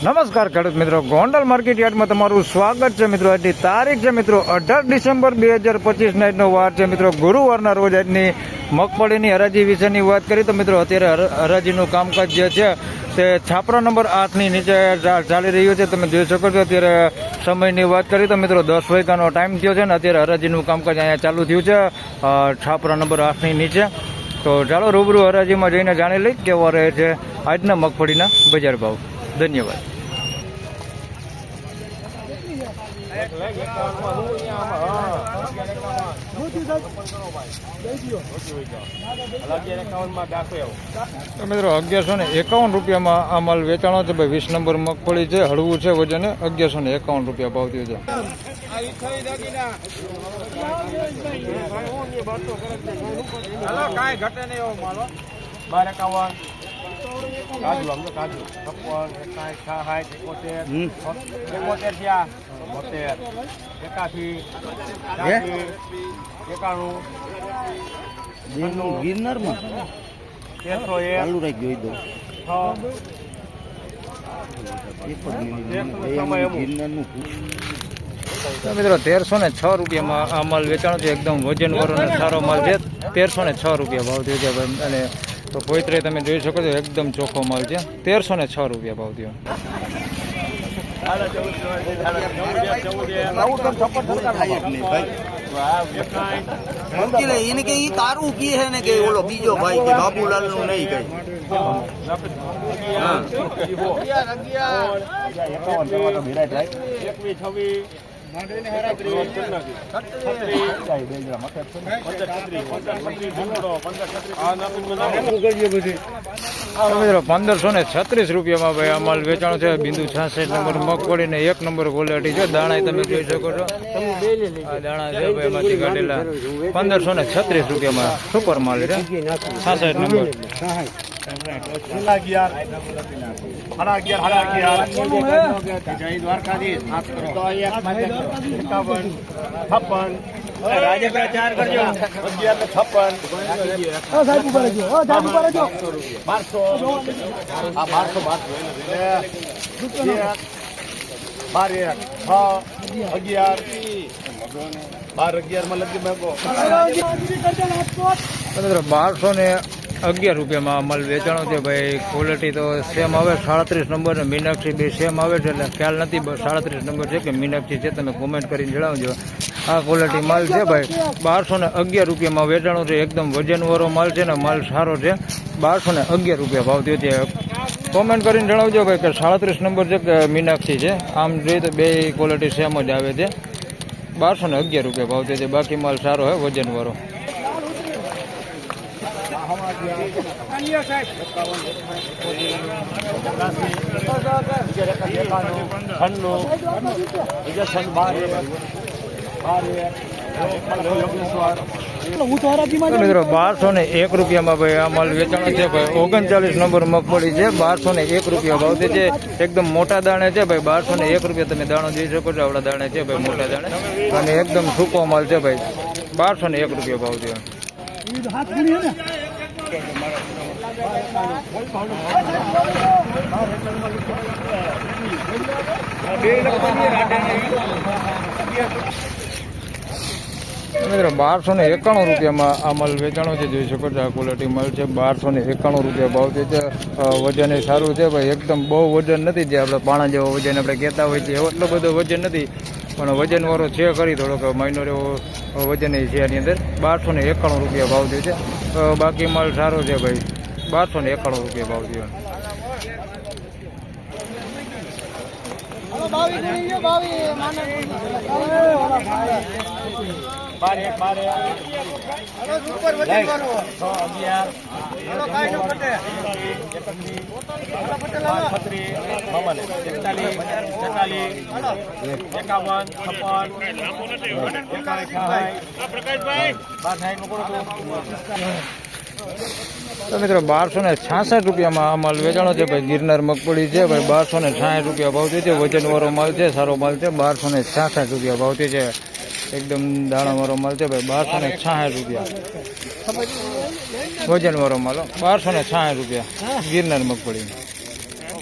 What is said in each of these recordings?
નમસ્કાર ખેડૂત મિત્રો, ગોંડલ માર્કેટ યાર્ડમાં તમારું સ્વાગત છે મિત્રો. આજની તારીખ છે મિત્રો 18 ડિસેમ્બર 2025 નાઇટનો વાર છે મિત્રો, ગુરુવારના રોજ આજની મગફળીની હરાજી વિશેની વાત કરી તો મિત્રો અત્યારે હરાજીનું કામકાજ જે છે તે છાપરા નંબર 8ની નીચે ચાલી રહ્યું છે. તમે જોઈ શકો છો અત્યારે સમયની વાત કરી તો મિત્રો 10 વાગ્યાનો ટાઈમ થયો છે ને અત્યારે હરાજીનું કામકાજ અહીંયા ચાલુ થયું છે છાપરા નંબર 8ની નીચે. તો ચાલો રૂબરૂ હરાજીમાં જઈને જાણી લઈ કેવા રહે છે આજના મગફળીના બજાર ભાવ. ધન્યવાદ. મિત્રો 1151 રૂપિયામાં આ માલ વેચાણો છે ભાઈ. 20 નંબર મગફળી છે, હળવું છે, વજને 1151 રૂપિયા ભાવ થયો છે. કાજુ આમ તો કાજુ 56 61 71 71 ગિરનારમાં 1306 રૂપિયામાં આ માલ વેચાણો છે. એકદમ વજન વાળો અને સારો માલ છે. 1306 રૂપિયા ભાવ થયો છે અને તો કોઈતરે તમે જોઈ શકો છો એકદમ ચોખ્ખો માલ છે. 1306 રૂપિયા ભાવ થયો. એને કે ઈ તારું કી હે ને કે ઓલો બીજો ભાઈ કે બાબુલાલ નું નહીં કઈ મિત્રો 1536 રૂપિયામાં ભાઈ આ માલ વેચાણો છે. બિંદુ 66 નંબર મગફળી ને 1 નંબર ક્વોલિટી છે. દાણા તમે જોઈ શકો છો, આ દાણા છે ભાઈ એમાંથી કાઢેલા. 1536 રૂપિયામાં સુપર માલ છે. 66 નંબર. રાજ્યપ્રચાર કરજો 1211 રૂપિયામાં માલ વેચાણો છે ભાઈ. ક્વોલિટી તો સેમ આવે. 37 નંબર ને મીનાક્ષી બે સેમ આવે છે એટલે ખ્યાલ નથી 37 નંબર છે કે મીનાક્ષી છે. તમે કોમેન્ટ કરીને જણાવજો. આ ક્વોલિટી માલ છે ભાઈ. 1211 રૂપિયામાં વેચાણો છે. એકદમ વજનવાળો માલ છે ને માલ સારો છે. 1211 રૂપિયા ભાવ થયો છે. કોમેન્ટ કરીને જણાવજો ભાઈ કે 37 નંબર છે કે મીનાક્ષી છે. આમ જોઈએ તો બે ક્વોલિટી સેમ જ આવે છે. 1211 રૂપિયા ભાવ થયો છે. બાકી માલ સારો હોય વજનવાળો. મિત્રો 1201 રૂપિયામાં ભાઈ આ માલ વેચાણો છે ભાઈ. 39 નંબર મગફળી છે. 1201 રૂપિયા ભાવ છે. એકદમ મોટા દાણે છે ભાઈ. 1201 રૂપિયા તમે દાણો જોઈ શકો છો. આવડા દાણે છે ભાઈ, મોટા દાણે, અને એકદમ સૂકો માલ છે ભાઈ. 1201 રૂપિયા ભાવ છે. મિત્રો 1291 રૂપિયામાં આ માલ વેચાણો છે. જોઈ શકો છો આ ક્વોલિટી માલ છે. 1291 રૂપિયા ભાવ છે. વજન એ સારું છે ભાઈ. એકદમ બહુ વજન નથી જે આપણે પાણા જેવો વજન આપણે કહેતા હોય છે એટલો બધો વજન નથી, પણ વજનવાળો છે ખરી. થોડોક માઇનોર એવો વજન છે આની અંદર. 1291 રૂપિયા ભાવ છે. બાકી માલ સારો છે ભાઈ. 1291 રૂપિયા ભાવ છે. તો મિત્રો 1266 રૂપિયામાં આ માલ વેચાણો છે ભાઈ. ગિરનાર મગફળી છે ભાઈ. 1266 રૂપિયા ભાવ છે. વજનવાળો માલ છે, સારો માલ છે. 1266 રૂપિયા ભાવ છે. એકદમ દાણાવાળો માલ છે ભાઈ. 1266 રૂપિયા વજનવાળો માલ. 1266 રૂપિયા ગિરનાર મગફળી.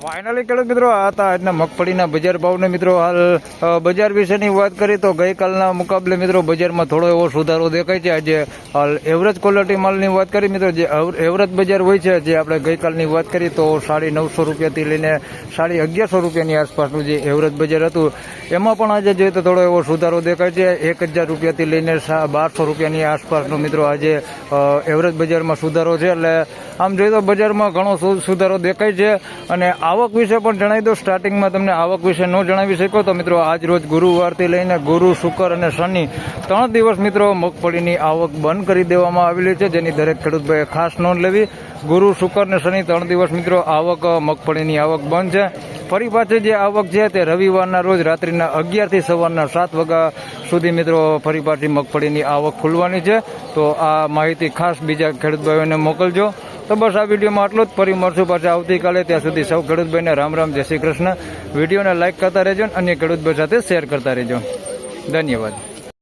ફાઇનલી ખેડૂત મિત્રો આ હતા આજના મગફળીના બજાર ભાવને મિત્રો. હાલ બજાર વિશેની વાત કરી તો ગઈકાલના મુકાબલે મિત્રો બજારમાં થોડો એવો સુધારો દેખાય છે. આજે હાલ એવરેજ ક્વોલિટી માલની વાત કરી મિત્રો, જે એવરેજ બજાર હોય છે, જે આપણે ગઈકાલની વાત કરી તો 950 રૂપિયાથી લઈને 1150 રૂપિયાની આસપાસનું જે એવરેજ બજાર હતું, એમાં પણ આજે જોઈએ તો થોડો એવો સુધારો દેખાય છે. 1000 રૂપિયાથી લઈને 1200 રૂપિયાની આસપાસનો મિત્રો આજે એવરેજ બજારમાં સુધારો છે. એટલે આમ જોઈએ તો બજારમાં ઘણો સુધારો દેખાય છે. અને આવક વિશે પણ જણાવી દો. સ્ટાર્ટિંગમાં તમને આવક વિશે ન જણાવી શકો તો મિત્રો આજ રોજ ગુરુવારથી લઈને ગુરુ, શુક્ર અને શનિ 3 દિવસ મિત્રો મગફળીની આવક બંધ કરી દેવામાં આવેલી છે, જેની દરેક ખેડૂતભાઈએ ખાસ નોંધ લેવી. ગુરુ, શુક્ર અને શનિ 3 દિવસ મિત્રો આવક મગફળીની આવક બંધ છે. ફરી પાછી જે આવક છે તે રવિવારના રોજ રાત્રિના 11 થી સવારના 7 વાગ્યા સુધી મિત્રો ફરી પાછી મગફળીની આવક ખુલવાની છે. તો આ માહિતી ખાસ બીજા ખેડૂત ભાઈઓને મોકલજો. તો બસ આ વિડીયોમાં આટલું જ. ફરી મળશું પાછા આવતીકાલે. ત્યાં સુધી સૌ ખેડૂત ભાઈને રામ રામ, જય શ્રી કૃષ્ણ. વિડીયોને લાઇક કરતા રહેજો અને અન્ય ખેડૂત ભાઈ સાથે શેર કરતા રહેજો. ધન્યવાદ.